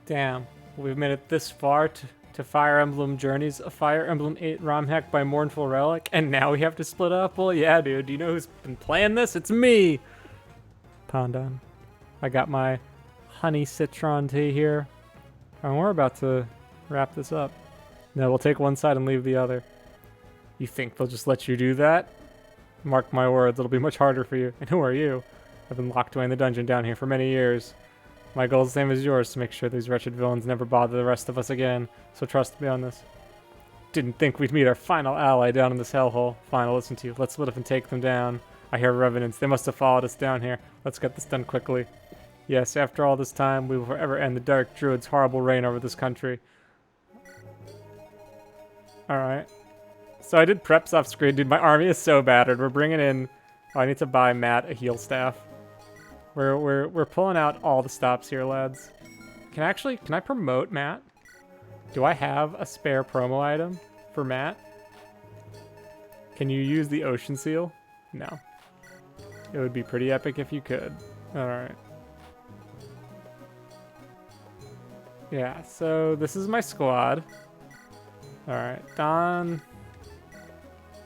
Damn. We've made it this far to Fire Emblem Journeys, a Fire Emblem 8 ROM hack by MournfulRelic, and now we have to split up? Well, yeah, dude. Do you know who's been playing this? It's me! Pandan. I got my honey citron tea here. And we're about to wrap this up. No, we'll take one side and leave the other. You think they'll just let you do that? Mark my words, it'll be much harder for you. And who are you? I've been locked away in the dungeon down here for many years. My goal is the same as yours, to make sure these wretched villains never bother the rest of us again. So trust me on this. Didn't think we'd meet our final ally down in this hellhole. Fine, I'll listen to you. Let's split up and take them down. I hear revenants. They must have followed us down here. Let's get this done quickly. Yes, after all this time, we will forever end the Dark Druid's horrible reign over this country. Alright. So I did preps off screen. Dude, my army is so battered. We're bringing in... Oh, I need to buy Matt a heal staff. We're pulling out all the stops here, lads. Can I promote Matt? Do I have a spare promo item for Matt? Can you use the ocean seal? No. It would be pretty epic if you could. Alright. Yeah, so this is my squad. Alright, Don.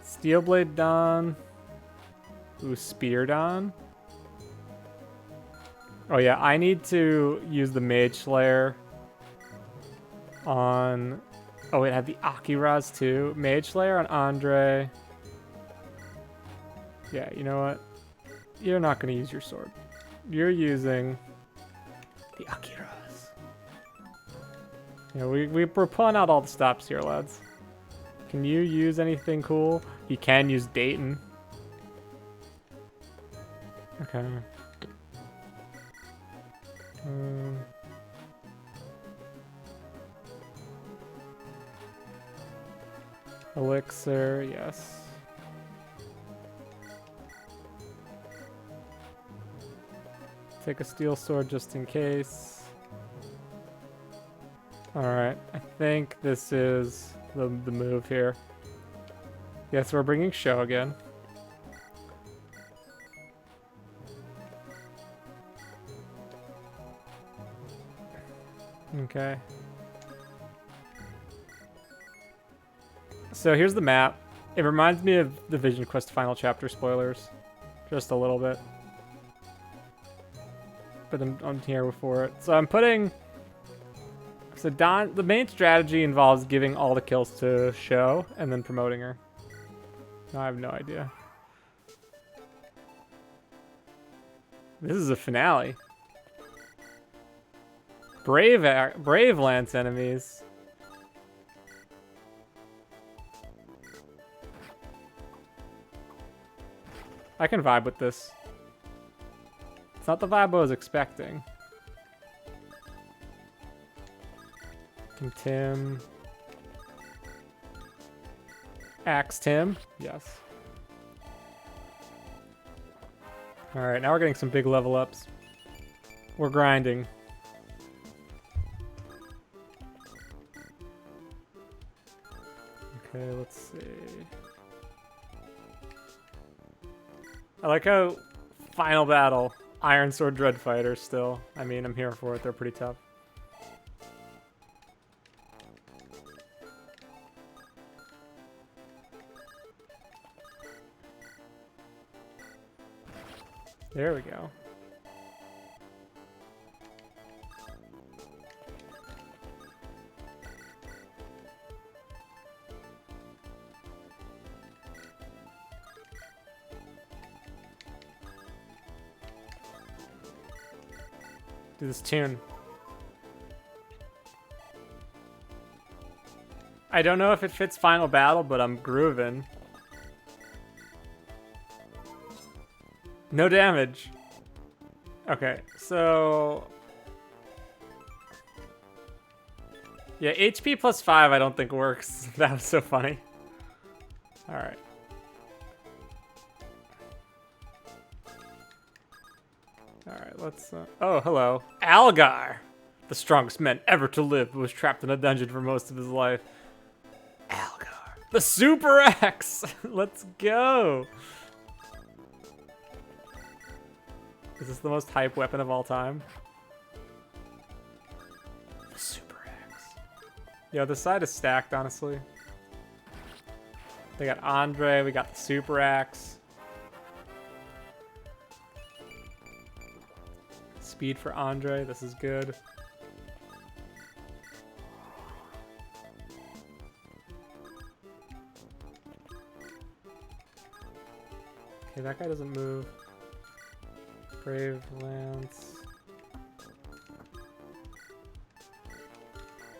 Steelblade Don. Ooh, Spear Don. Oh yeah, I need to use the Mage Slayer on... Oh, it had the Akiraz too. Mage Slayer on Andre. Yeah, you know what? You're not going to use your sword. You're using the Akiraz. Yeah, we're pulling out all the stops here, lads. Can you use anything cool? You can use Dayton. Okay. Elixir, yes. Take a steel sword just in case. Alright, I think this is the move here. Yeah, so we're bringing Sho again. Okay. So here's the map. It reminds me of the Vision Quest Final Chapter spoilers. Just a little bit. But I'm here for it. So I'm putting... So Don... The main strategy involves giving all the kills to Sho and then promoting her. I have no idea. This is a finale. Brave Lance enemies. I can vibe with this. It's not the vibe I was expecting. Can Tim... Axe Tim? Yes. Alright, now we're getting some big level ups. We're grinding. Okay, let's see. I like how final battle, Iron Sword Dread Fighter still. I mean, I'm here for it. They're pretty tough. There we go. Do this tune. I don't know if it fits final battle, but I'm grooving. No damage. Okay, so... Yeah, HP plus 5 I don't think works. That was so funny. Alright. Alright, let's... Oh, hello. Algar! The strongest man ever to live, was trapped in a dungeon for most of his life. Algar. The Super Axe! Let's go! Is this the most hype weapon of all time? The Yo, this side is stacked, honestly. They got Andre, we got the Super Axe. Speed for Andre, this is good. Okay, that guy doesn't move. Brave Lance.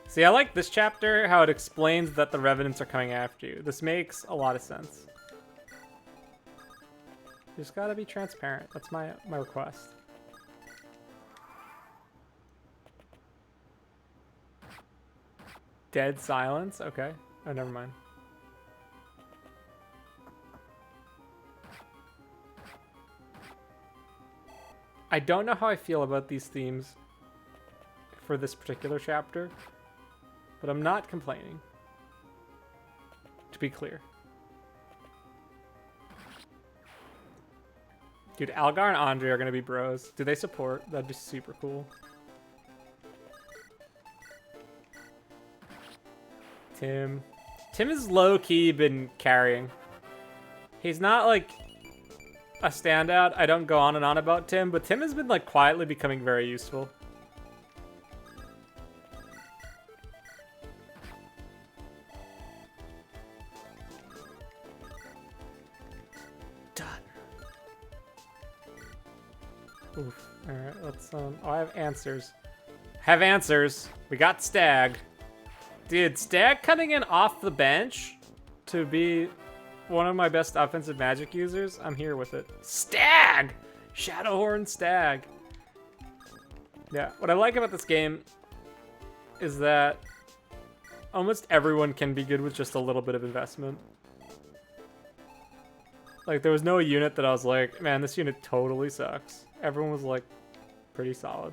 See, I like this chapter, how it explains that the Revenants are coming after you. This makes a lot of sense. You just gotta be transparent. That's my request. Dead silence? Okay. Oh, never mind. I don't know how I feel about these themes for this particular chapter, but I'm not complaining, to be clear. Dude, Algar and Andre are going to be bros. Do they support? That'd be super cool. Tim. Tim has low-key been carrying. He's not, like, a standout. I don't go on and on about Tim, but Tim has been, like, quietly becoming very useful. Done. Oof. Alright, let's, oh, I have answers. Have answers. We got Stag. Dude, Stag coming in off the bench to be one of my best offensive magic users. I'm here with it. Stag! Shadowhorn Stag. Yeah, what I like about this game is that almost everyone can be good with just a little bit of investment. Like, there was no unit that I was like, man, this unit totally sucks. Everyone was, like, pretty solid.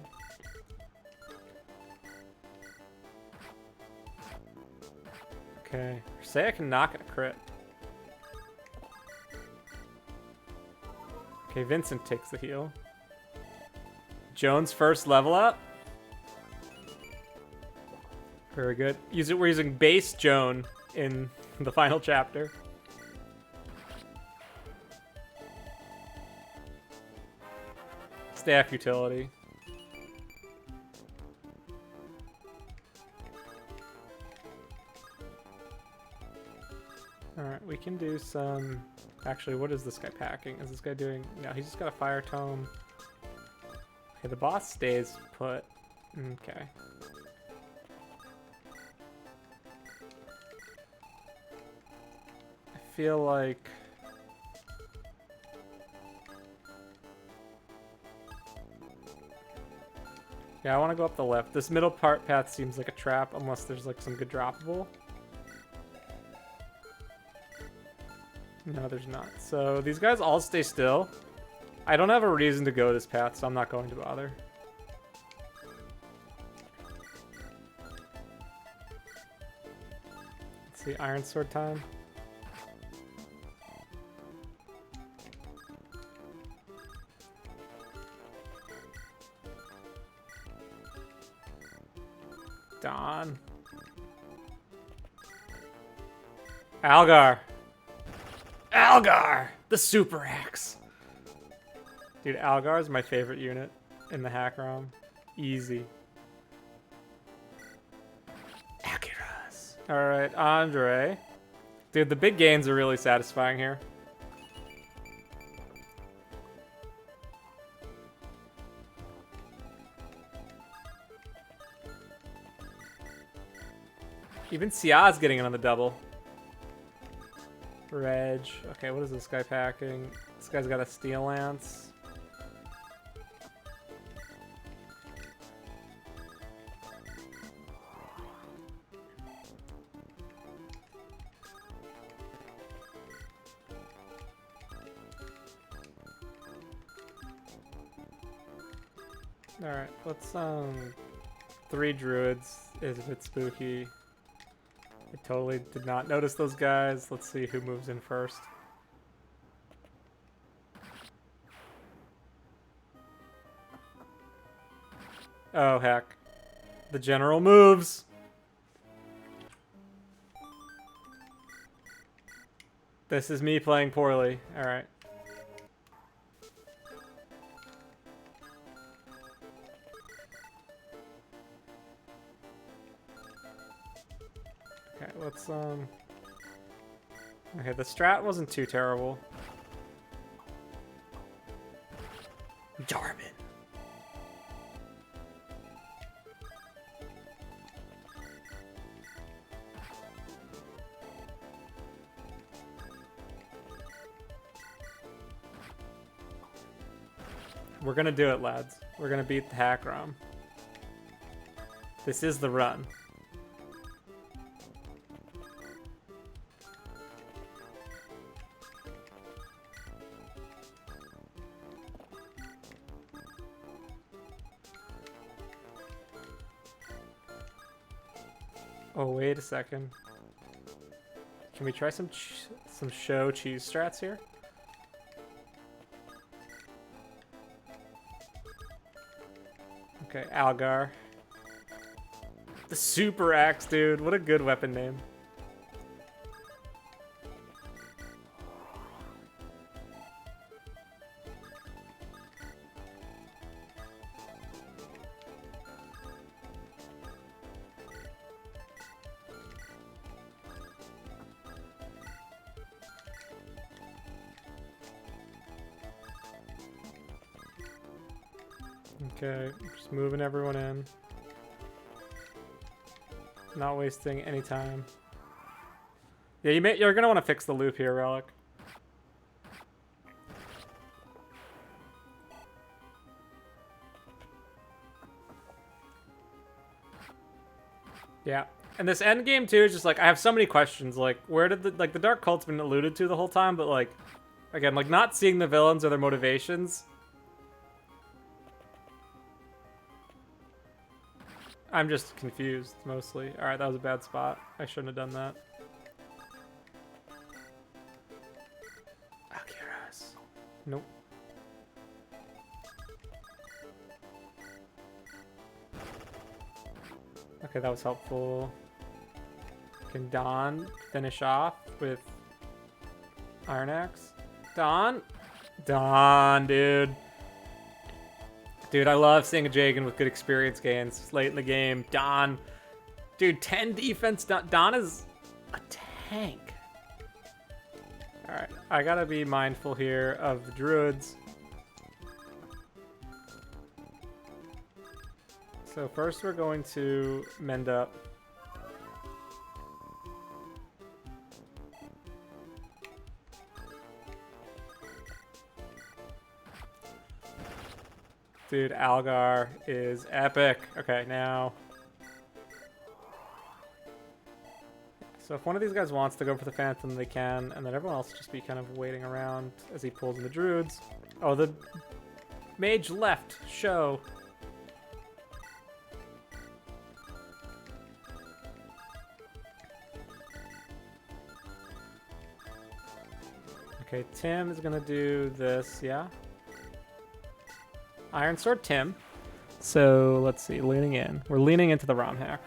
Okay, say I can knock at a crit. Okay, Vincent takes the heal. Joan's first level up. Very good. We're using base Joan in the final chapter. Staff utility. Alright, we can do some... Actually, what is this guy packing? Is this guy doing... No, he's just got a fire tome. Okay, the boss stays put. Okay. I feel like... Yeah, I want to go up the left. This middle part path seems like a trap unless there's like some good droppable. No, there's not. So these guys all stay still. I don't have a reason to go this path, so I'm not going to bother. Let's see, Iron Sword time. Dawn. Algar. Algar! The Super Axe. Dude, Algar is my favorite unit in the hackrom. Easy. Acuras. Alright, Andre. Dude, the big gains are really satisfying here. Even Sia's getting in on the double. Reg. Okay, what is this guy packing? This guy's got a Steel Lance. Alright, let's, 3 druids is a bit spooky. I totally did not notice those guys. Let's see who moves in first. Oh, heck. The general moves. This is me playing poorly. All right. Okay, let's okay, the strat wasn't too terrible. Jarvan. We're gonna do it, lads. We're gonna beat the hackrom. This is the run. Oh, wait a second. Can we try some show cheese strats here? Okay, Algar. The Super Axe, dude. What a good weapon name. Okay, just moving everyone in. Not wasting any time. Yeah, you're gonna want to fix the loop here, Relic. Yeah, and this end game too is just like I have so many questions. Like, where did the Dark Cult's been alluded to the whole time, but like, again, like not seeing the villains or their motivations. I'm just confused, mostly. Alright, that was a bad spot. I shouldn't have done that. Algaras. Nope. Okay, that was helpful. Can Dawn finish off with Iron Axe? Dawn? Dawn, dude. Dude, I love seeing a Jagan with good experience gains late in the game. Dawn. Dude, 10 defense. Dawn is a tank. Alright, I gotta be mindful here of the druids. So first we're going to mend up. Dude, Algar is epic. Okay, now. So if one of these guys wants to go for the Phantom, they can, and then everyone else just be kind of waiting around as he pulls in the druids. Oh, the mage left. Show. Okay, Tim is gonna do this, yeah? Iron Sword Tim. So let's see, leaning in. We're leaning into the ROM hack.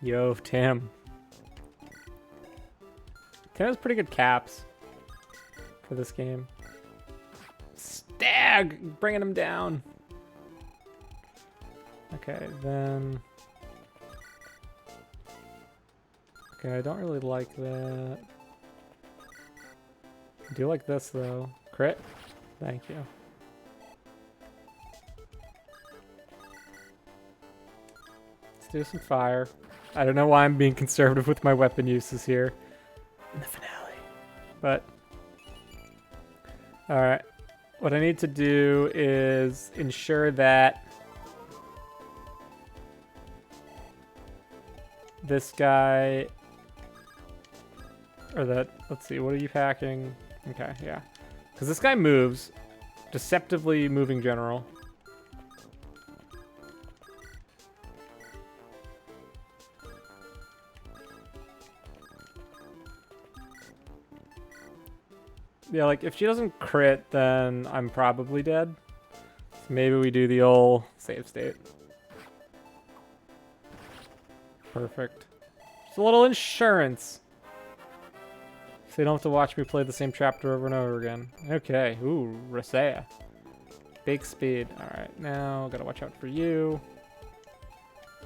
Yo, Tim. Tim has pretty good caps for this game. Stag! Bringing him down. Okay, then... Okay, I don't really like that. I do like this, though. Crit? Thank you. Let's do some fire. I don't know why I'm being conservative with my weapon uses here in the finale. But... Alright. What I need to do is ensure that this guy... Or that... Let's see, what are you packing? Okay, yeah. Because this guy moves. Deceptively moving general. Yeah, like, if she doesn't crit, then I'm probably dead. So maybe we do the old save state. Perfect. It's a little insurance. So you don't have to watch me play the same chapter over and over again. Okay. Ooh, Rosea. Big speed. Alright, now gotta watch out for you.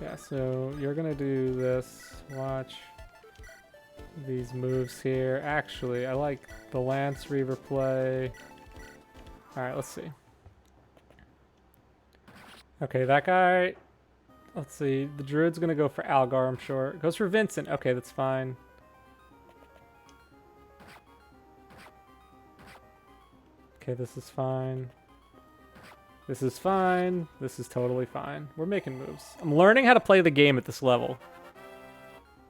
Yeah, so you're gonna do this. Watch these moves here. Actually, I like the Lance Reaver play. Alright, let's see. Okay, that guy... Let's see. The Druid's gonna go for Algar, I'm sure. Goes for Vincent. Okay, that's fine. Okay, this is fine. This is fine. This is totally fine. We're making moves. I'm learning how to play the game at this level.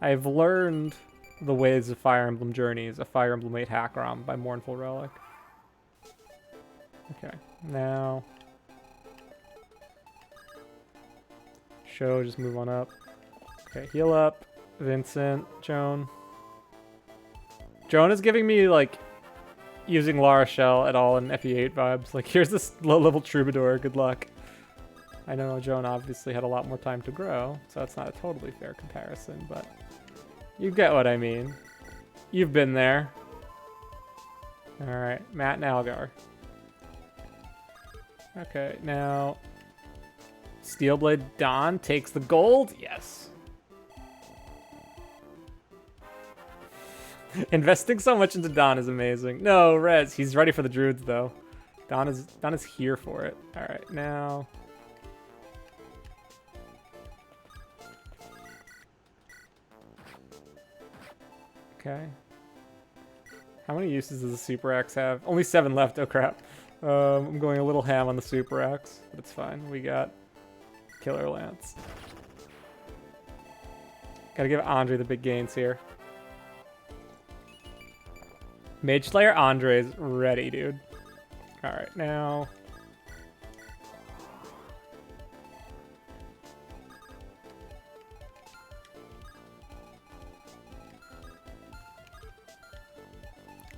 I've learned the ways of Fire Emblem Journeys, a Fire Emblem 8 hackrom by MournfulRelic. Okay, now... Show, just move on up. Okay, heal up. Vincent, Joan. Joan is giving me, like, using Lara Shell at all in FE8 vibes. Like, here's this low-level troubadour, good luck. I know Joan obviously had a lot more time to grow, so it's not a totally fair comparison, but you get what I mean. You've been there. Alright, Matt and Algar. Okay, now... Steelblade Don takes the gold? Yes. Investing so much into Don is amazing. No, Rez, he's ready for the Druids though. Don is here for it. Alright, now. Okay. How many uses does the Super Axe have? Only 7 left, oh crap. I'm going a little ham on the Super Axe, but it's fine. We got Killer Lance. Gotta give Andre the big gains here. Mage Slayer Andre's ready, dude. Alright, now...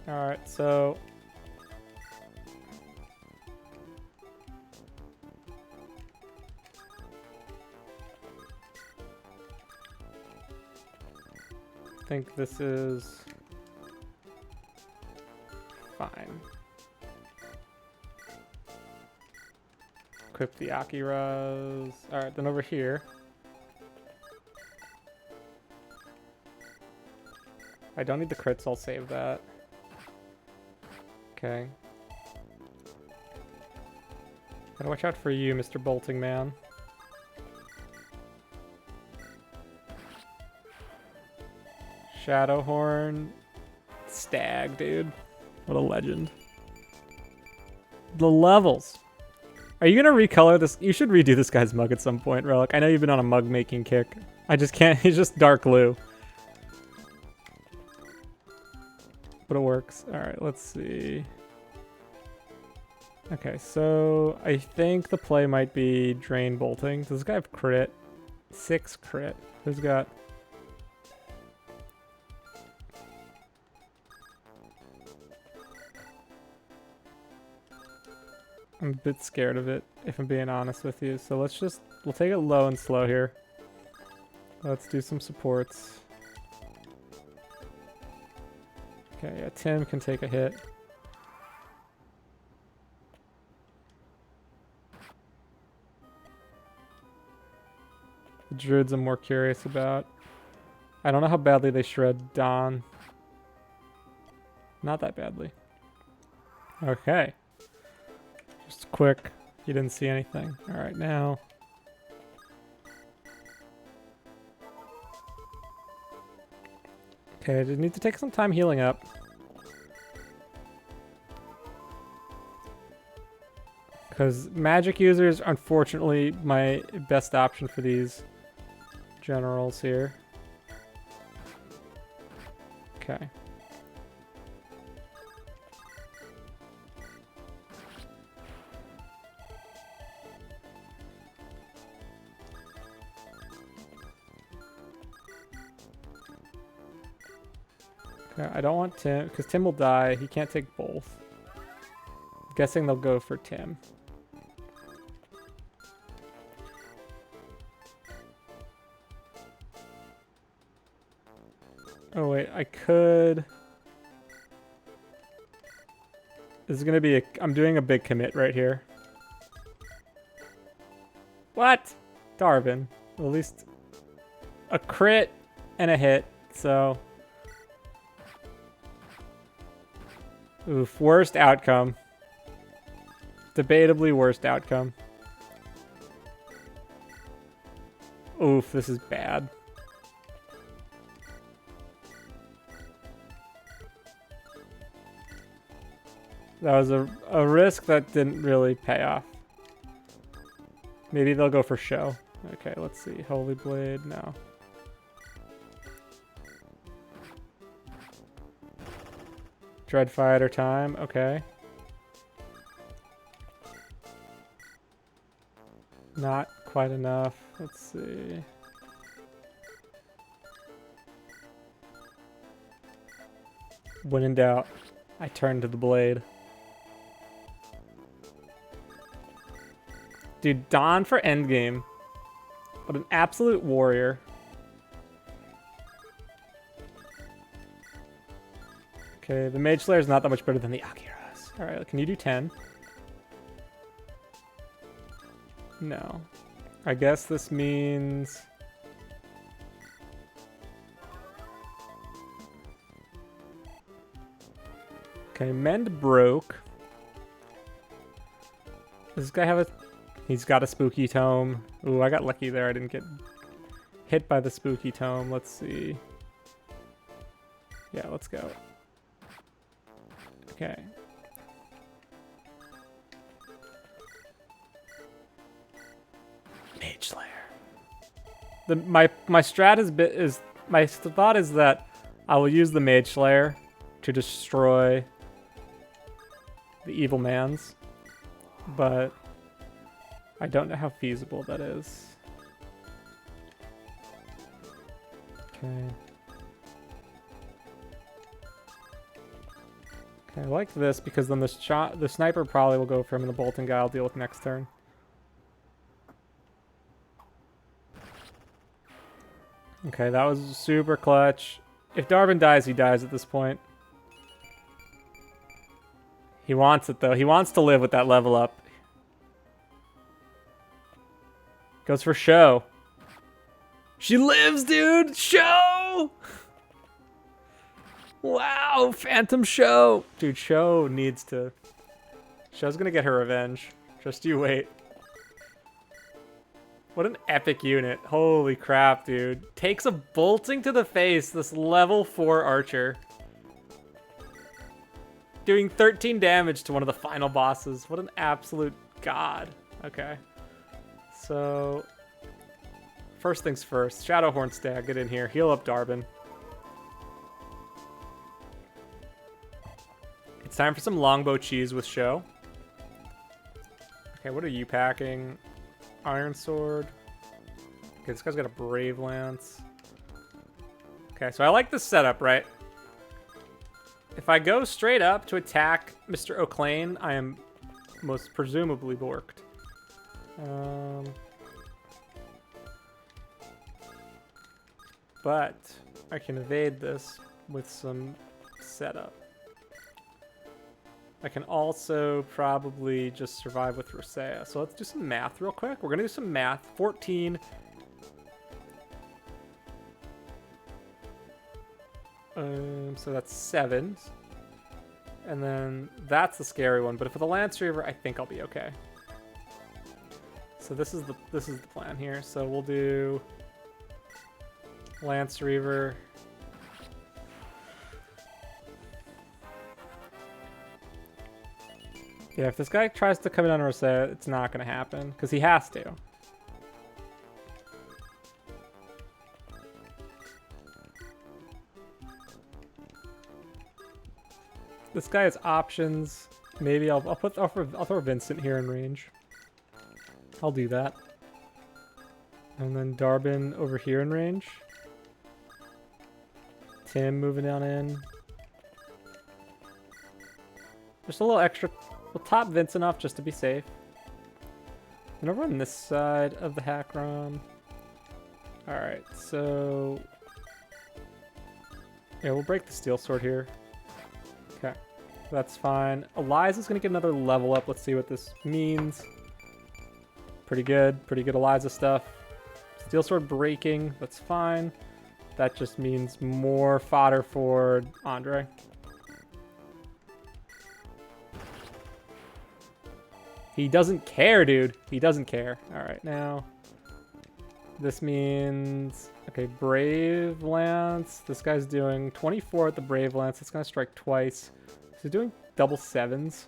Alright, so... I think this is... fine. Equip the Akiras. Alright, then over here. I don't need the crits, I'll save that. Okay. Gotta watch out for you, Mr. Bolting Man. Shadowhorn. Stag, dude. What a legend. The levels. Are you gonna recolor this? You should redo this guy's mug at some point, Relic. I know you've been on a mug making kick. I just can't. He's just dark blue. But it works. Alright, let's see. Okay, so I think the play might be Drain Bolting. Does this guy have crit? 6 crit. Who's got... I'm a bit scared of it, if I'm being honest with you. So we'll take it low and slow here. Let's do some supports. Okay, yeah, Tim can take a hit. The Druids I'm more curious about. I don't know how badly they shred Don. Not that badly. Okay. Just quick. You didn't see anything. Alright, now. Okay, I just need to take some time healing up. Because magic users are unfortunately my best option for these generals here. Okay. Okay, I don't want Tim, because Tim will die. He can't take both. I'm guessing they'll go for Tim. Oh wait, I could... This is gonna be a... I'm doing a big commit right here. What? Darvin. Well, at least a crit and a hit, so... Oof, worst outcome. Debatably worst outcome. Oof, this is bad. That was a risk that didn't really pay off. Maybe they'll go for show. Okay, let's see. Holy Blade, no. Dreadfighter time, okay. Not quite enough. Let's see. When in doubt, I turn to the blade. Dude, Dawn for endgame. What an absolute warrior. Okay, the Mage Slayer is not that much better than the Akiras. Alright, can you do 10? No. I guess this means... Okay, Mend broke. Does this guy have a... He's got a spooky tome. Ooh, I got lucky there. I didn't get hit by the spooky tome. Let's see. Yeah, let's go. Okay. Mage Slayer. My strat is my thought is that I will use the Mage Slayer to destroy the evil mans, but I don't know how feasible that is. Okay. Okay, I like this because then the sniper probably will go for him and the bolting guy I'll deal with next turn. Okay, that was super clutch. If Darvin dies, he dies at this point. He wants it though. He wants to live with that level up. Goes for show. She lives, dude! Show! Wow, Phantom Show! Dude, Show needs to... Show's gonna get her revenge. Just you wait. What an epic unit. Holy crap, dude. Takes a bolting to the face, this level 4 archer. Doing 13 damage to one of the final bosses. What an absolute god. Okay. So... First things first. Shadowhorn Stag, get in here. Heal up Darvin. It's time for some longbow cheese with show. Okay, what are you packing? Iron Sword. Okay, this guy's got a Brave Lance. Okay, so I like this setup, right? If I go straight up to attack Mr. O'Clane, I am most presumably borked. But I can evade this with some setup. I can also probably just survive with Rosea. So let's do some math real quick. We're going to do some math. 14. So that's 7. And then that's the scary one. But for the Lance Reaver, I think I'll be okay. So this is the plan here. So we'll do Lance Reaver. Yeah, if this guy tries to come in on Rosea, it's not going to happen, because he has to. This guy has options. Maybe I'll throw Vincent here in range. I'll do that. And then Darvin over here in range. Tim moving down in. Just a little extra. We'll top Vincent off just to be safe. And over on this side of the hackrom. Alright, so... Yeah, we'll break the steel sword here. Okay, that's fine. Eliza's gonna get another level up. Let's see what this means. Pretty good Eliza stuff. Steel sword breaking, that's fine. That just means more fodder for Andre. He doesn't care, dude. He doesn't care. All right, now this means, okay, Brave Lance. This guy's doing 24 at the Brave Lance. It's gonna strike twice. He's doing double 7s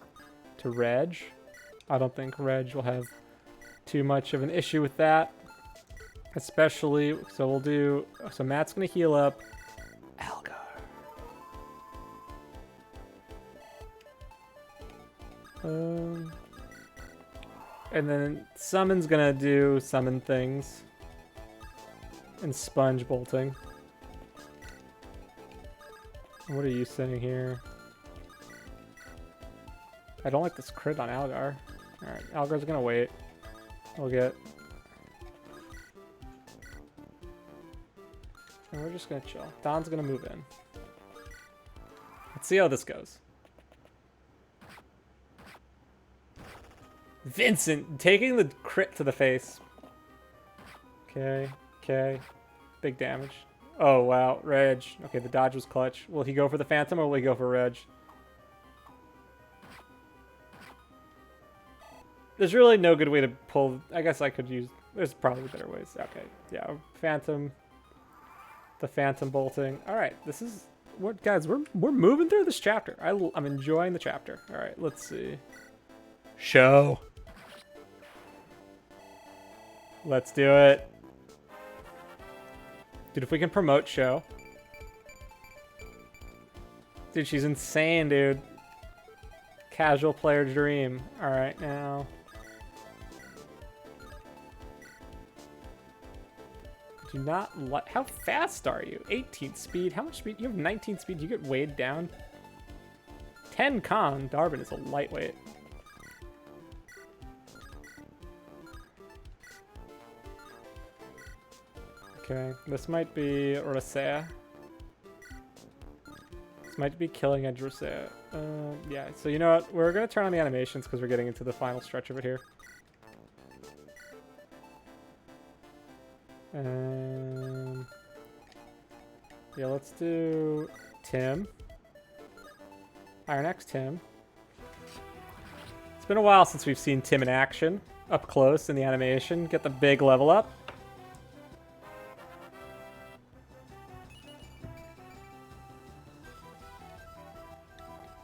to Reg. I don't think Reg will have too much of an issue with that. Especially, so we'll do, so Matt's gonna heal up Algar. And then Summon's gonna do summon things. And Sponge bolting. What are you saying here? I don't like this crit on Algar. Alright, Algar's gonna wait. We'll get... And we're just gonna chill. Don's gonna move in. Let's see how this goes. Vincent taking the crit to the face. Okay, okay. Big damage. Oh, wow. Reg. Okay, the dodge was clutch. Will he go for the Phantom or will he go for Reg? There's really no good way to pull... I guess I could use... There's probably better ways. Okay, yeah. Phantom... The Phantom bolting. All right, this is what, guys. We're moving through this chapter. I'm enjoying the chapter. All right, let's see. Show. Let's do it, dude. If we can promote Show, dude, she's insane, dude. Casual player dream. All right, now. Do not let. How fast are you? 18 speed. How much speed? You have 19 speed. You get weighed down. 10 con. Darwin is a lightweight. Okay, this might be Rosea. This might be killing edge Rosea. Yeah, so you know what? We're gonna turn on the animations because we're getting into the final stretch of it here. Yeah, let's do Tim. Iron Axe Tim. It's been a while since we've seen Tim in action, up close in the animation. Get the big level up.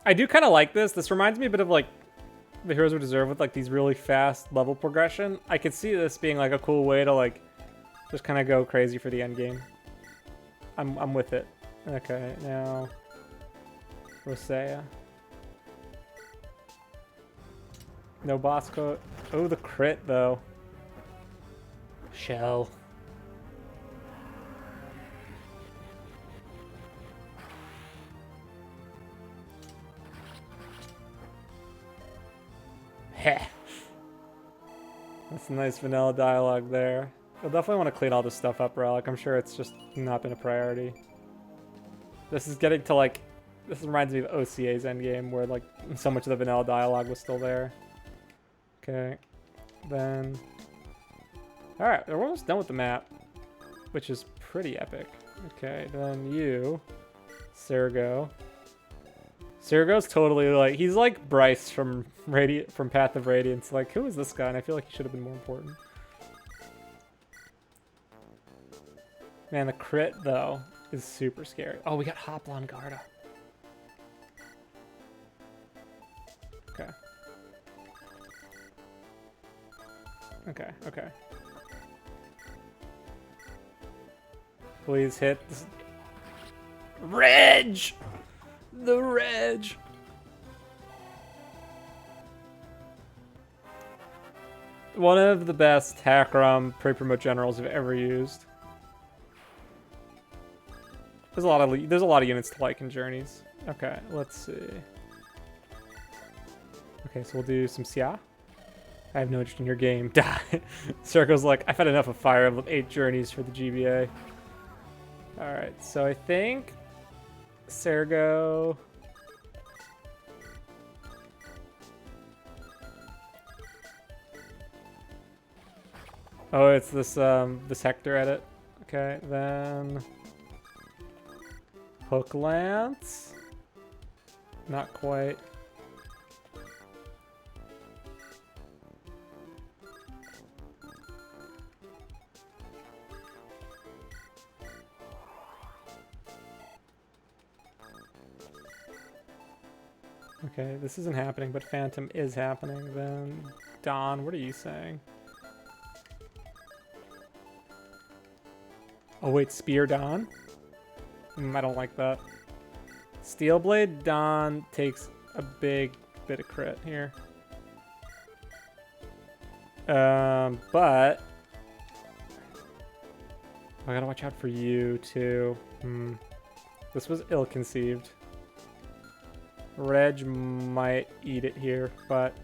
I do kind of like this. This reminds me a bit of like the Heroes We Deserve with like these really fast level progression. I could see this being like a cool way to like just kind of go crazy for the end game. I'm with it. Okay, now Rosea. No boss coat. Oh, the crit though. Shell. Heh. That's a nice vanilla dialogue there. I'll definitely want to clean all this stuff up, Relic. I'm sure it's just not been a priority. This is getting to like... This reminds me of OCA's endgame, where like so much of the vanilla dialogue was still there. Okay. Then... Alright, we're almost done with the map, which is pretty epic. Okay, then you... Sergo. Sergo's totally like... He's like Bryce from Path of Radiance. Like, who is this guy? And I feel like he should have been more important. Man, the crit, though, is super scary. Oh, we got Hoplon Garda. Okay. Okay, okay. Please hit this. Reg! The Reg! One of the best hackrom pre-promote generals I've ever used. There's a lot of units to like in Journeys. Okay, let's see. Okay, so we'll do some Xia. I have no interest in your game. Die. Circo's like, I've had enough of Fire Emblem 8 Journeys for the GBA. Alright, so I think Sergo. Oh, it's this Hector edit. Okay, then Hook Lance. Not quite. Okay, this isn't happening, but Phantom is happening. Then Don, what are you saying? Oh wait, Spear Don? I don't like that. Steelblade Don takes a big bit of crit here. But I gotta watch out for you too. This was ill-conceived. Reg might eat it here, but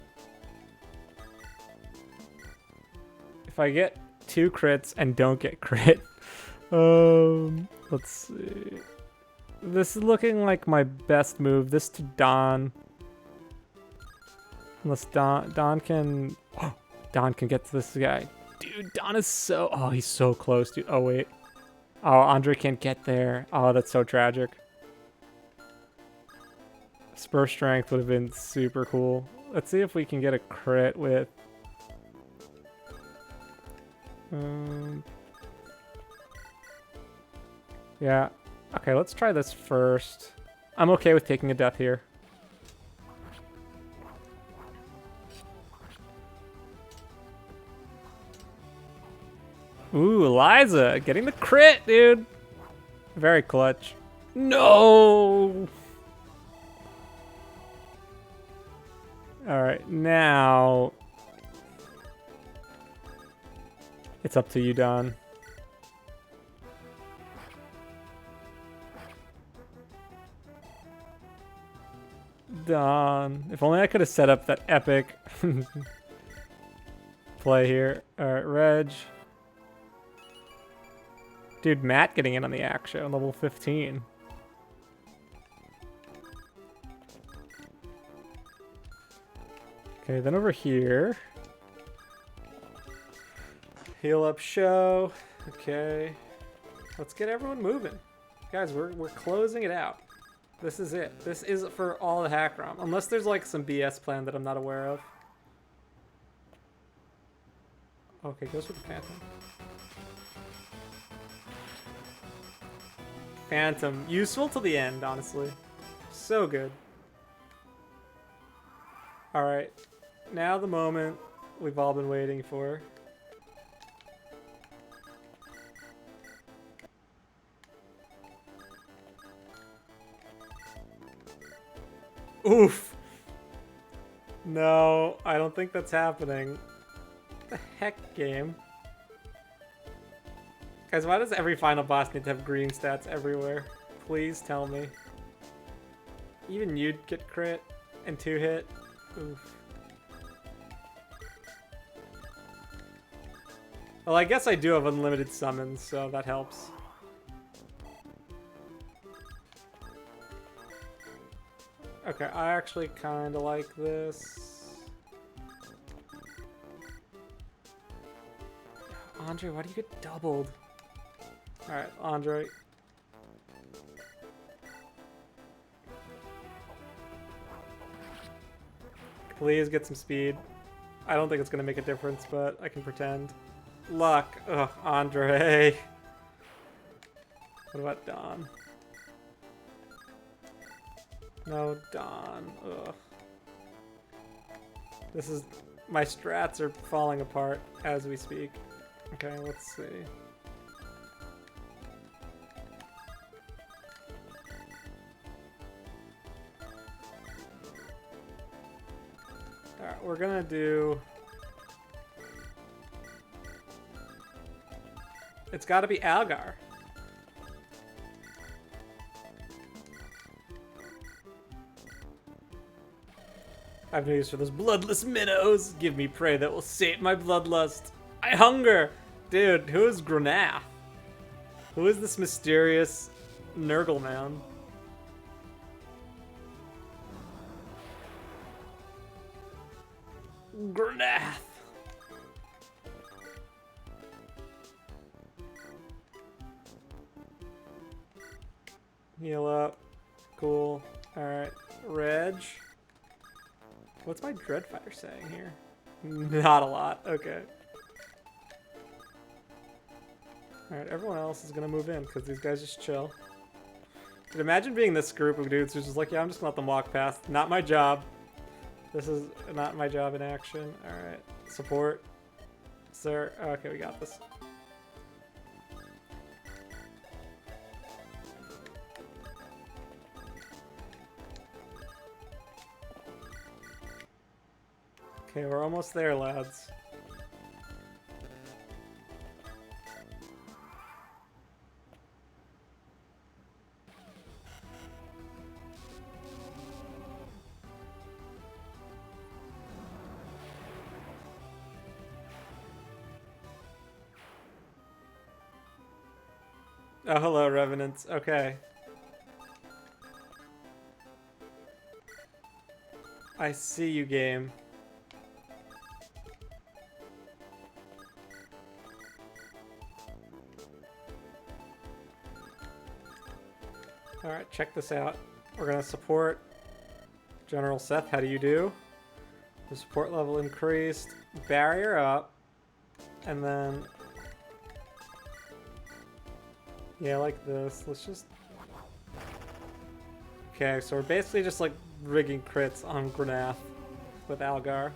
if I get 2 crits and don't get crit, let's see. This is looking like my best move. This to Don. Unless Don can... Oh, Don can get to this guy. Dude, Don is so... Oh, he's so close, dude. Oh, wait. Oh, Andre can't get there. Oh, that's so tragic. Spur Strength would have been super cool. Let's see if we can get a crit with... Yeah. Okay, let's try this first. I'm okay with taking a death here. Ooh, Eliza getting the crit, dude. Very clutch. No! Alright, now... It's up to you, Don. Don. If only I could have set up that epic play here. Alright, Reg. Dude, Matt getting in on the action, level 15. Okay, then over here. Heal up show. Okay. Let's get everyone moving. Guys, we're closing it out. This is it. This is for all the hackrom. Unless there's like some BS plan that I'm not aware of. Okay, goes with the Phantom. Phantom. Useful to the end, honestly. So good. Alright. Now the moment we've all been waiting for. Oof. No, I don't think that's happening. What the heck, game? Guys, why does every final boss need to have green stats everywhere? Please tell me. Even you'd get crit and 2-hit. Oof. Well, I guess I do have unlimited summons, so that helps. Okay, I actually kind of like this. Andre, why do you get doubled? Alright, Andre. Please get some speed. I don't think it's going to make a difference, but I can pretend. Luck. Ugh, Andre. What about Don? No, Don. Ugh. This is... My strats are falling apart as we speak. Okay, let's see. Alright, we're gonna do... It's gotta be Algar. I have no use for those bloodless minnows. Give me prey that will sate my bloodlust. I hunger! Dude, who is Granath? Who is this mysterious Nurgle man? Granath. Heal up. Cool. Alright. Reg. What's my Dreadfire saying here? Not a lot. Okay. Alright, everyone else is gonna move in because these guys just chill. Dude, imagine being this group of dudes who's just like, yeah, I'm just gonna let them walk past. Not my job. This is not my job in action. Alright. Support. Sir. Okay, we got this. Okay, we're almost there, lads. Oh, hello, Revenants. Okay. I see you, game. Alright, check this out. We're gonna support General Seth. How do you do? The support level increased. Barrier up. And then... yeah, like this. Let's just... okay, so we're basically just like rigging crits on Granath with Algar.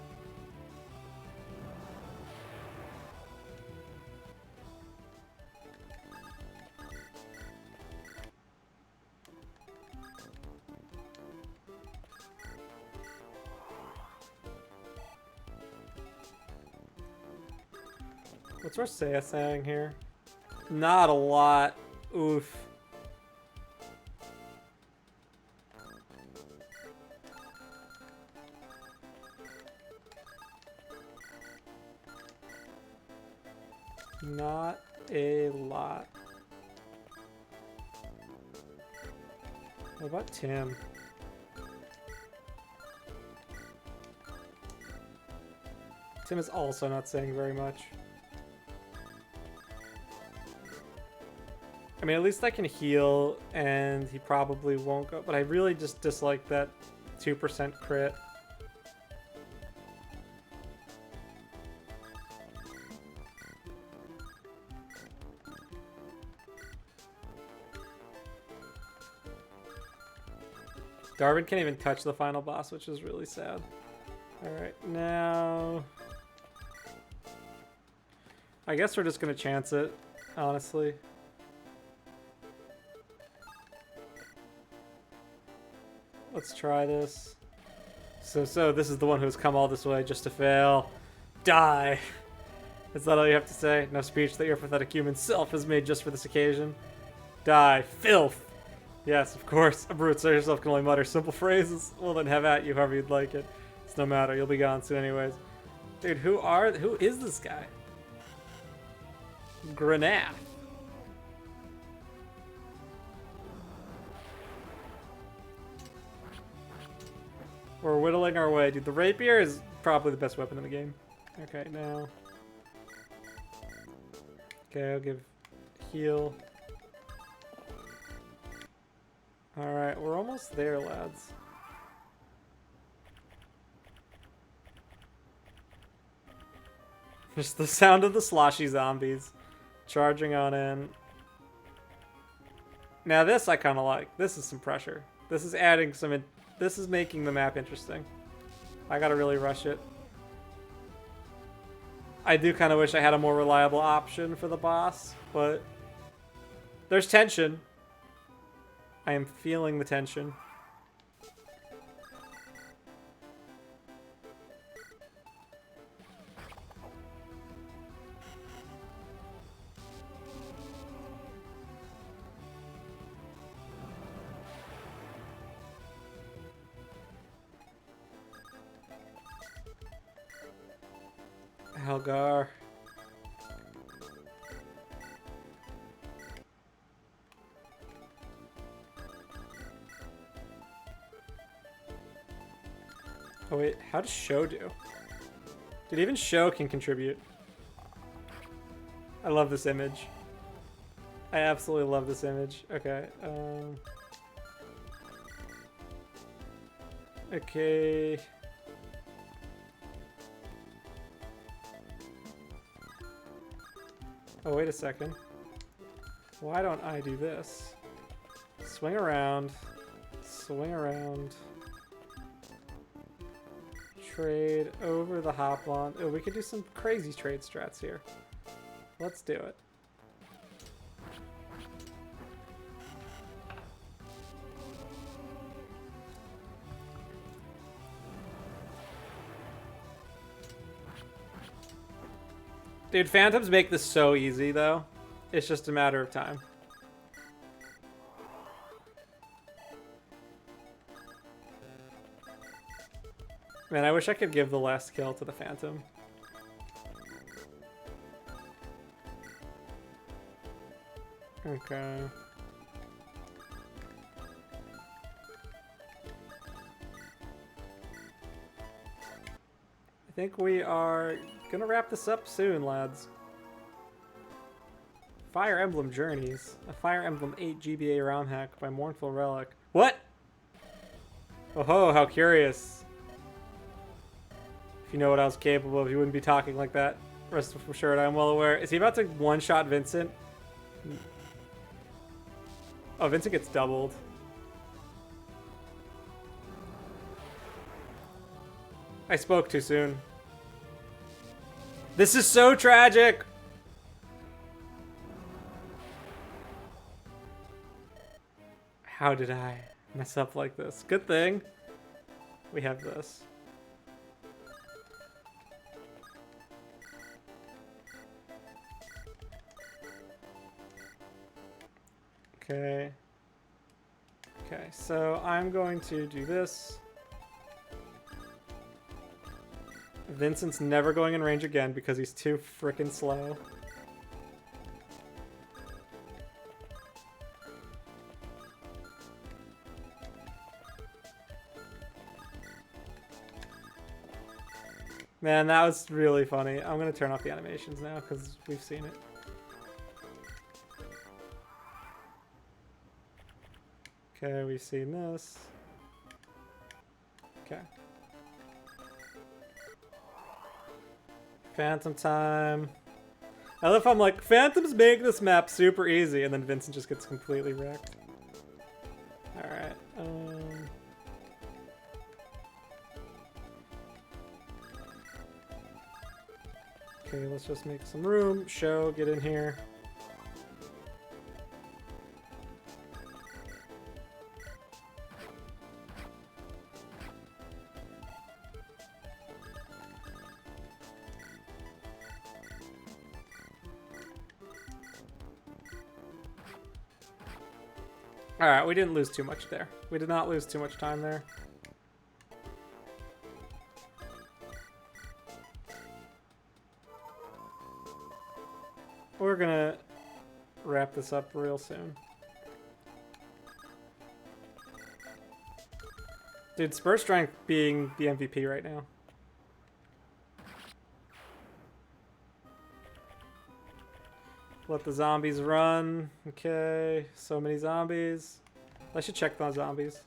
What's Rosea saying here? Not a lot. Oof. Not a lot. What about Tim? Tim is also not saying very much. I mean, at least I can heal, and he probably won't go, but I really just dislike that 2% crit. Darwin can't even touch the final boss, which is really sad. Alright, now... I guess we're just gonna chance it, honestly. Let's try this. So this is the one who's come all this way just to fail. Die! Is that all you have to say? No speech that your pathetic human self has made just for this occasion? Die. Filth! Yes, of course. A brute such as yourself can only mutter simple phrases. Well then have at you however you'd like it. It's no matter, you'll be gone soon anyways. Dude, who is this guy? Granath. We're whittling our way. Dude, the rapier is probably the best weapon in the game. Okay, now. Okay, I'll give heal. Alright, we're almost there, lads. Just the sound of the sloshy zombies charging on in. Now this I kind of like. This is some pressure. This is adding some... this is making the map interesting. I gotta really rush it. I do kind of wish I had a more reliable option for the boss, but there's tension. I am feeling the tension. Algar. Oh wait, how does show do? Dude, even show can contribute. I love this image. I absolutely love this image. Okay. Okay. Oh, wait a second. Why don't I do this? Swing around. Swing around. Trade over the Hoplon. Oh, we could do some crazy trade strats here. Let's do it. Dude, Phantoms make this so easy, though. It's just a matter of time. Man, I wish I could give the last kill to the Phantom. Okay. I think we are gonna wrap this up soon, lads. Fire Emblem Journeys. A Fire Emblem 8 GBA ROM hack by MournfulRelic. What? Oh ho, how curious. If you know what I was capable of, you wouldn't be talking like that. Rest assured, I am well aware. Is he about to one-shot Vincent? Oh, Vincent gets doubled. I spoke too soon. This is so tragic! How did I mess up like this? Good thing we have this. Okay. Okay, so I'm going to do this. Vincent's never going in range again because he's too freaking slow. Man, that was really funny. I'm gonna turn off the animations now because we've seen it. Okay, we've seen this. Okay. Phantom time. I love how I'm like, Phantoms make this map super easy, and then Vincent just gets completely wrecked. Alright, okay, let's just make some room. Show, get in here. Alright, we didn't lose too much there. We did not lose too much time there. We're gonna wrap this up real soon. Dude, Spur Strength being the MVP right now. Let the zombies run. Okay, so many zombies. I should check those zombies.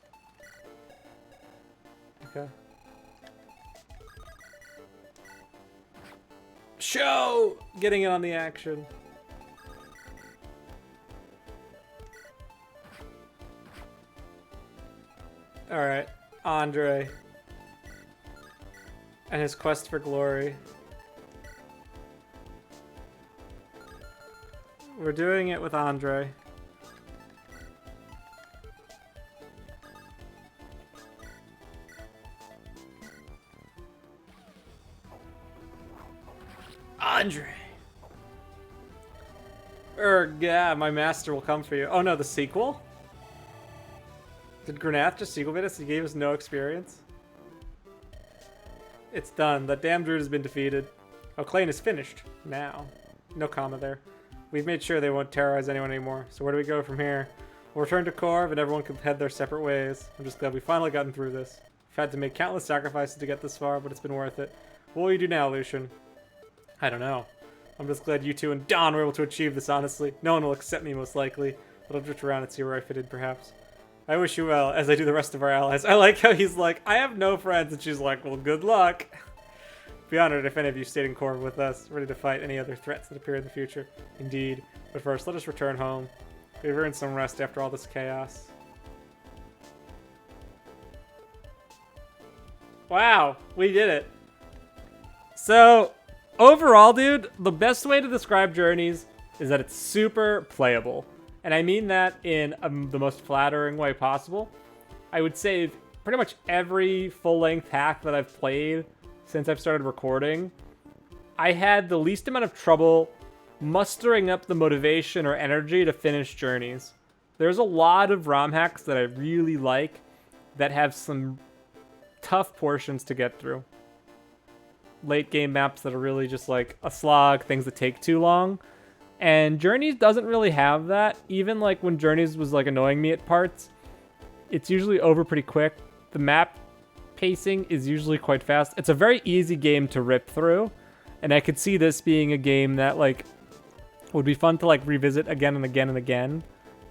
Okay. Show! Getting in on the action. Alright, Andre. And his quest for glory. We're doing it with Andre. Andre! Yeah, my master will come for you. Oh no, the sequel? Did Granath just sequel bait us? He gave us no experience? It's done. That damn druid has been defeated. Oh, Clayton is finished. Now. No comma there. We've made sure they won't terrorize anyone anymore. So where do we go from here? We'll return to Corv and everyone can head their separate ways. I'm just glad we finally gotten through this. We've had to make countless sacrifices to get this far, but it's been worth it. What will you do now, Lucian? I don't know. I'm just glad you two and Don were able to achieve this, honestly. No one will accept me, most likely, but I'll drift around and see where I fit in, perhaps. I wish you well, as I do the rest of our allies. I like how he's like, I have no friends, and she's like, well, good luck. Be honored if any of you stayed in core with us, ready to fight any other threats that appear in the future. Indeed. But first, let us return home. We've earned some rest after all this chaos. Wow, we did it. So, overall, dude, the best way to describe Journeys is that it's super playable. And I mean that in the most flattering way possible. I would say pretty much every full-length hack that I've played since I've started recording, I had the least amount of trouble mustering up the motivation or energy to finish Journeys. There's a lot of ROM hacks that I really like that have some tough portions to get through. Late game maps that are really just like a slog, things that take too long. And Journeys doesn't really have that. Even like when Journeys was like annoying me at parts, it's usually over pretty quick. The map pacing is usually quite fast. It's a very easy game to rip through. And I could see this being a game that like would be fun to like revisit again and again and again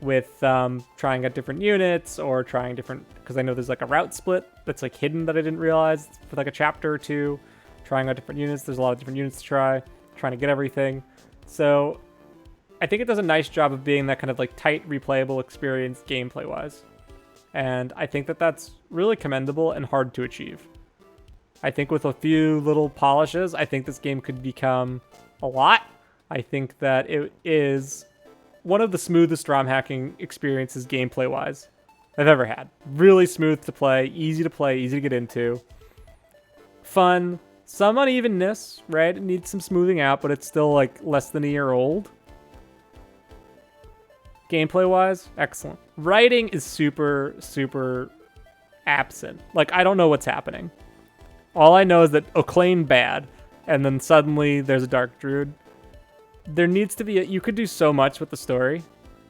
with trying out different units or trying different, because I know there's like a route split that's like hidden that I didn't realize for like a chapter or two. Trying out different units. There's a lot of different units to try, trying to get everything. So I think it does a nice job of being that kind of like tight, replayable experience gameplay wise. And I think that that's really commendable and hard to achieve. I think with a few little polishes, I think this game could become a lot. I think that it is one of the smoothest ROM hacking experiences gameplay wise I've ever had. Really smooth to play, easy to get into. Fun. Some unevenness, right? It needs some smoothing out, but it's still like less than a year old. Gameplay wise, excellent. Writing is super, super absent. Like, I don't know what's happening. All I know is that Oclane bad, and then suddenly there's a Dark Druid. There needs to be you could do so much with the story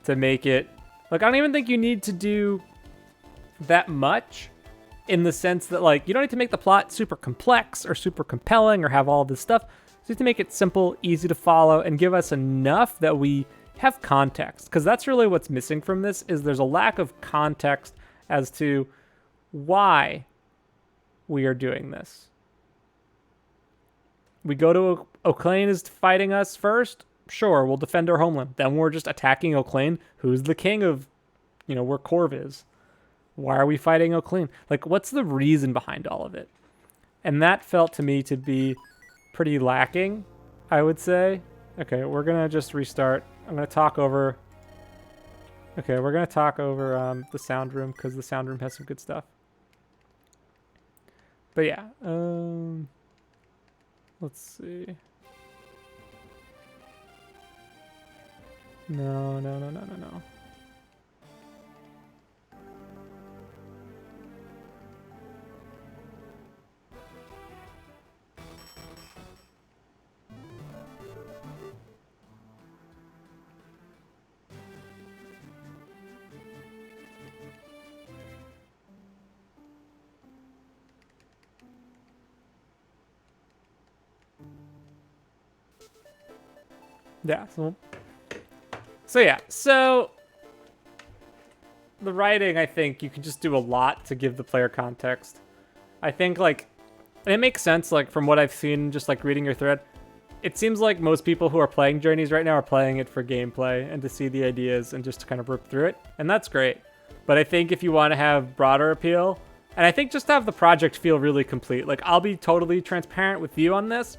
to make it, like, I don't even think you need to do that much in the sense that, like, you don't need to make the plot super complex or super compelling or have all this stuff. You need to make it simple, easy to follow, and give us enough that we have context. Because that's really what's missing from this, is there's a lack of context as to why we are doing this. We go to Oclane is fighting us first. Sure, we'll defend our homeland. Then we're just attacking Oclane, who's the king of, you know, where Corv is. Why are we fighting Oclane? Like, what's the reason behind all of it? And that felt to me to be pretty lacking, I would say. Okay, we're going to just restart. I'm going to talk over... Okay, we're going to talk over the sound room, because the sound room has some good stuff. But yeah, let's see. No. Yeah, so the writing, I think you can just do a lot to give the player context. I think, like, and it makes sense, like, from what I've seen, just like reading your thread, it seems like most people who are playing Journeys right now are playing it for gameplay and to see the ideas and just to kind of rip through it, and that's great. But I think if you want to have broader appeal, and I think just to have the project feel really complete, like, I'll be totally transparent with you on this.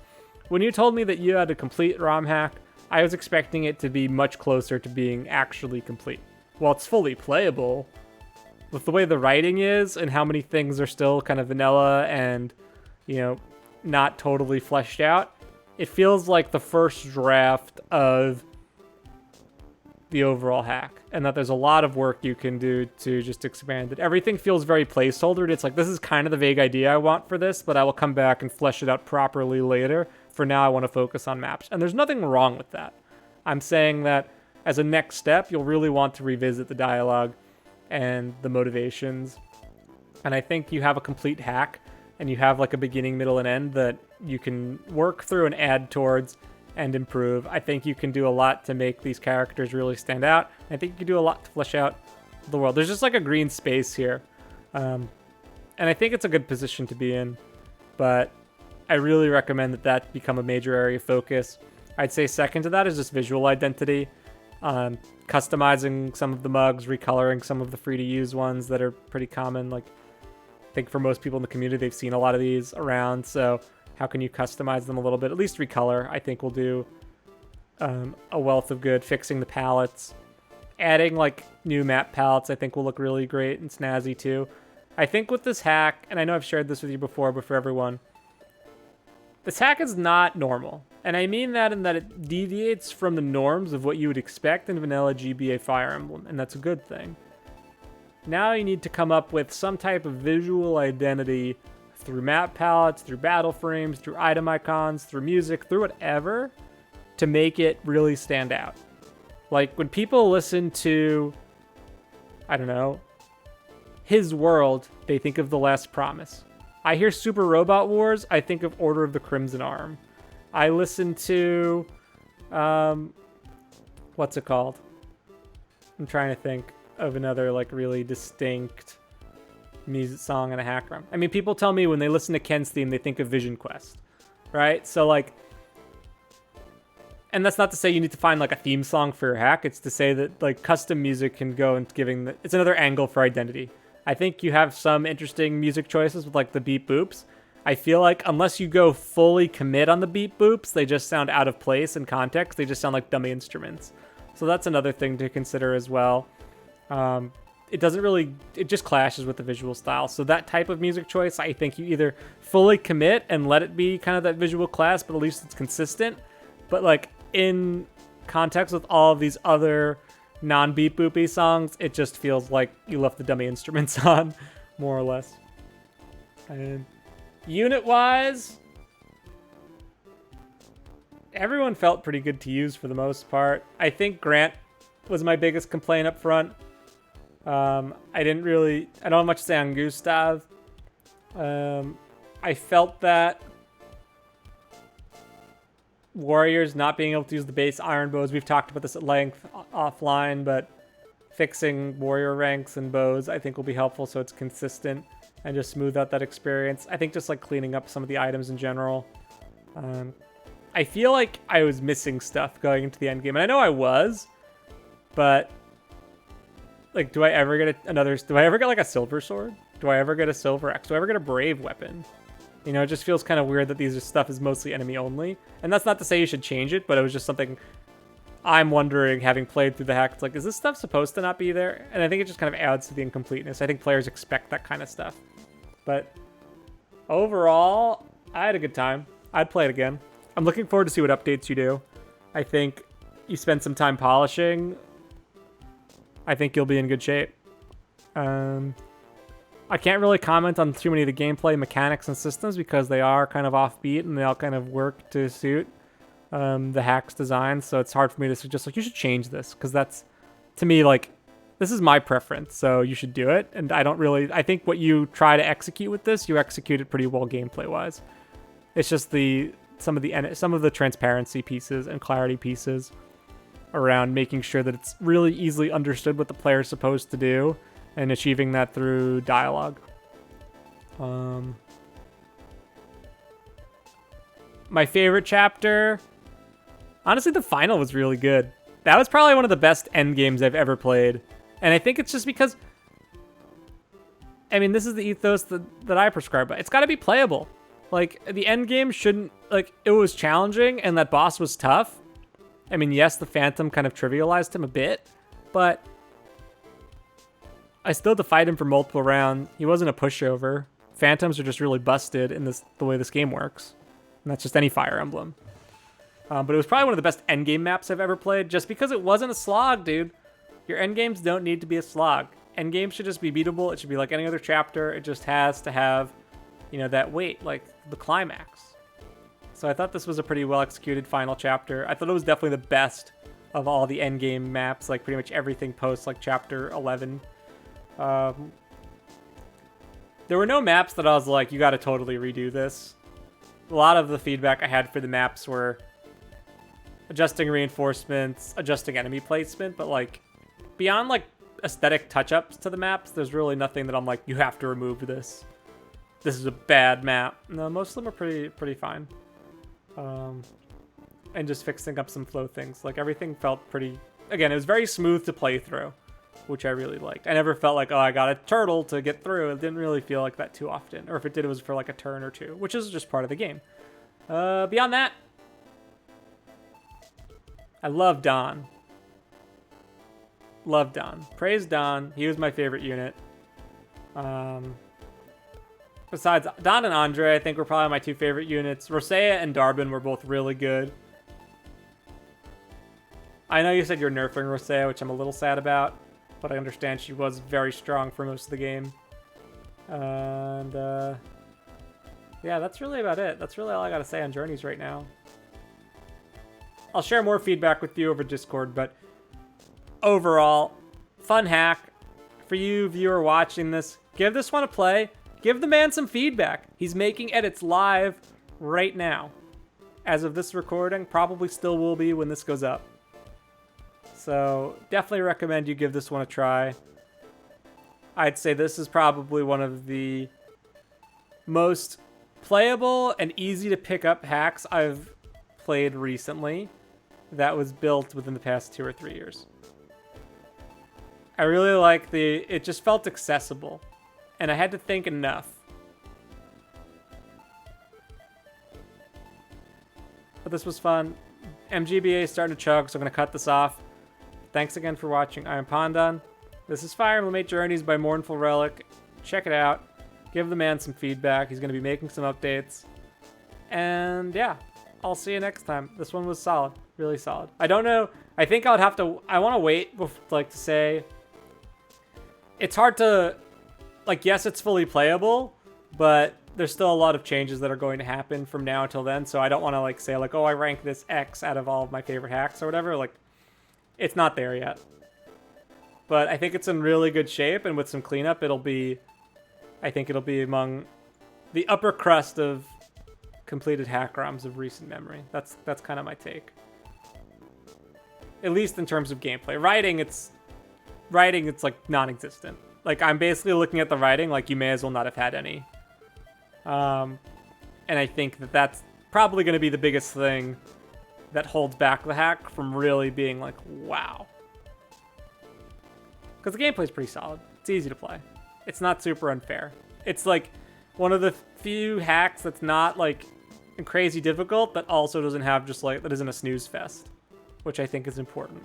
When you told me that you had a complete ROM hack, I was expecting it to be much closer to being actually complete. While it's fully playable, with the way the writing is and how many things are still kind of vanilla and, you know, not totally fleshed out, it feels like the first draft of the overall hack, and that there's a lot of work you can do to just expand it. Everything feels very placeholdered. It's like, this is kind of the vague idea I want for this, but I will come back and flesh it out properly later. For now, I want to focus on maps. And there's nothing wrong with that. I'm saying that as a next step, you'll really want to revisit the dialogue and the motivations. And I think you have a complete hack and you have like a beginning, middle, and end that you can work through and add towards and improve. I think you can do a lot to make these characters really stand out. I think you can do a lot to flesh out the world. There's just like a green space here. And I think it's a good position to be in, but I really recommend that become a major area of focus. I'd say second to that is just visual identity. Customizing some of the mugs, recoloring some of the free-to-use ones that are pretty common. Like, I think for most people in the community, they've seen a lot of these around, so how can you customize them a little bit? At least recolor, I think, will do a wealth of good. Fixing the palettes. Adding, like, new map palettes, I think will look really great and snazzy, too. I think with this hack, and I know I've shared this with you before, but for everyone, this hack is not normal. And I mean that in that it deviates from the norms of what you would expect in vanilla GBA Fire Emblem, and that's a good thing. Now you need to come up with some type of visual identity through map palettes, through battle frames, through item icons, through music, through whatever, to make it really stand out. Like, when people listen to, I don't know, His World, they think of The Last Promise. I hear Super Robot Wars, I think of Order of the Crimson Arm. I listen to, what's it called? I'm trying to think of another, like, really distinct music song and a hackrom. I mean, people tell me when they listen to Ken's theme, they think of Vision Quest, right? So, like, and that's not to say you need to find, like, a theme song for your hack. It's to say that, like, custom music can go and it's another angle for identity. I think you have some interesting music choices with, like, the beep boops. I feel like unless you go fully commit on the beep boops, they just sound out of place in context. They just sound like dummy instruments. So that's another thing to consider as well. It just clashes with the visual style. So that type of music choice, I think you either fully commit and let it be kind of that visual class, but at least it's consistent. But like in context with all of these other non-beep boopy songs, it just feels like you left the dummy instruments on, more or less. And unit-wise, everyone felt pretty good to use for the most part. I think Grant was my biggest complaint up front. I don't have much to say on Gustav. I felt that warriors not being able to use the base iron bows, we've talked about this at length offline, but fixing warrior ranks and bows I think will be helpful so it's consistent and just smooth out that experience. I think just like cleaning up some of the items in general. I feel like I was missing stuff going into the end game, and I know I was, but like, do I ever get like a silver sword? Do I ever get a silver axe? Do I ever get a brave weapon? You know, it just feels kind of weird that these stuff is mostly enemy only. And that's not to say you should change it, but it was just something I'm wondering, having played through the hack. It's like, is this stuff supposed to not be there? And I think it just kind of adds to the incompleteness. I think players expect that kind of stuff. But overall, I had a good time. I'd play it again. I'm looking forward to see what updates you do. I think you spend some time polishing. I think you'll be in good shape. I can't really comment on too many of the gameplay mechanics and systems because they are kind of offbeat and they all kind of work to suit the hack's design. So it's hard for me to suggest, like, you should change this, because that's, to me, like, this is my preference, so you should do it. And I think what you try to execute with this, you execute it pretty well gameplay-wise. It's just some of the transparency pieces and clarity pieces around making sure that it's really easily understood what the player's supposed to do and achieving that through dialogue. My favorite chapter, honestly, the final was really good. That was probably one of the best end games I've ever played. And I think it's just because, I mean, this is the ethos that I prescribe, but it's got to be playable. Like, the end game shouldn't, like, it was challenging and that boss was tough. I mean, yes, the Phantom kind of trivialized him a bit, but I still had to fight him for multiple rounds. He wasn't a pushover. Phantoms are just really busted in the way this game works. And that's just any Fire Emblem. But it was probably one of the best endgame maps I've ever played, just because it wasn't a slog, dude. Your endgames don't need to be a slog. Endgames should just be beatable. It should be like any other chapter. It just has to have, you know, that weight, like the climax. So I thought this was a pretty well-executed final chapter. I thought it was definitely the best of all the endgame maps, like pretty much everything post, like chapter 11. There were no maps that I was like, you gotta totally redo this. A lot of the feedback I had for the maps were adjusting reinforcements, adjusting enemy placement, but like beyond like aesthetic touch-ups to the maps, there's really nothing that I'm like, you have to remove this. This is a bad map. No, most of them are pretty fine. And just fixing up some flow things. Like everything felt pretty, again, it was very smooth to play through, which I really liked. I never felt like, oh, I got a turtle to get through. It didn't really feel like that too often. Or if it did, it was for like a turn or two, which is just part of the game. Beyond that, I love Don. Love Don. Praise Don. He was my favorite unit. Besides Don and Andre, I think were probably my two favorite units. Rosea and Darbin were both really good. I know you said you're nerfing Rosea, which I'm a little sad about, but I understand she was very strong for most of the game. And yeah, that's really about it. That's really all I gotta say on Journeys right now. I'll share more feedback with you over Discord, but overall, fun hack. For you viewer watching this, give this one a play. Give the man some feedback. He's making edits live right now. As of this recording, probably still will be when this goes up. So definitely recommend you give this one a try. I'd say this is probably one of the most playable and easy to pick up hacks I've played recently that was built within the past 2 or 3 years. I really like it just felt accessible. And I had to think enough. But this was fun. MGBA is starting to chug, so I'm going to cut this off. Thanks again for watching. I am Pandan. This is Fire Emblem 8 Journeys by MournfulRelic. Check it out. Give the man some feedback. He's going to be making some updates. And yeah, I'll see you next time. This one was solid. Really solid. I don't know. I think I would have to... I want to wait to say... It's hard to... Like, yes, it's fully playable, but there's still a lot of changes that are going to happen from now until then, so I don't want to, like, say, like, oh, I rank this X out of all of my favorite hacks or whatever. Like, it's not there yet. But I think it's in really good shape, and with some cleanup, I think it'll be among the upper crust of completed hackroms of recent memory. That's kind of my take. At least in terms of gameplay. Writing, it's like, non-existent. Like, I'm basically looking at the writing like you may as well not have had any. And I think that's probably going to be the biggest thing that holds back the hack from really being like, wow. Because the gameplay's pretty solid. It's easy to play. It's not super unfair. It's like one of the few hacks that's not like crazy difficult, but also doesn't have just like, that isn't a snooze fest, which I think is important.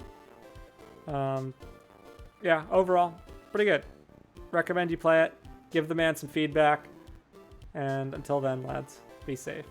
Yeah, overall, pretty good. Recommend you play it. Give the man some feedback. And until then, lads, be safe.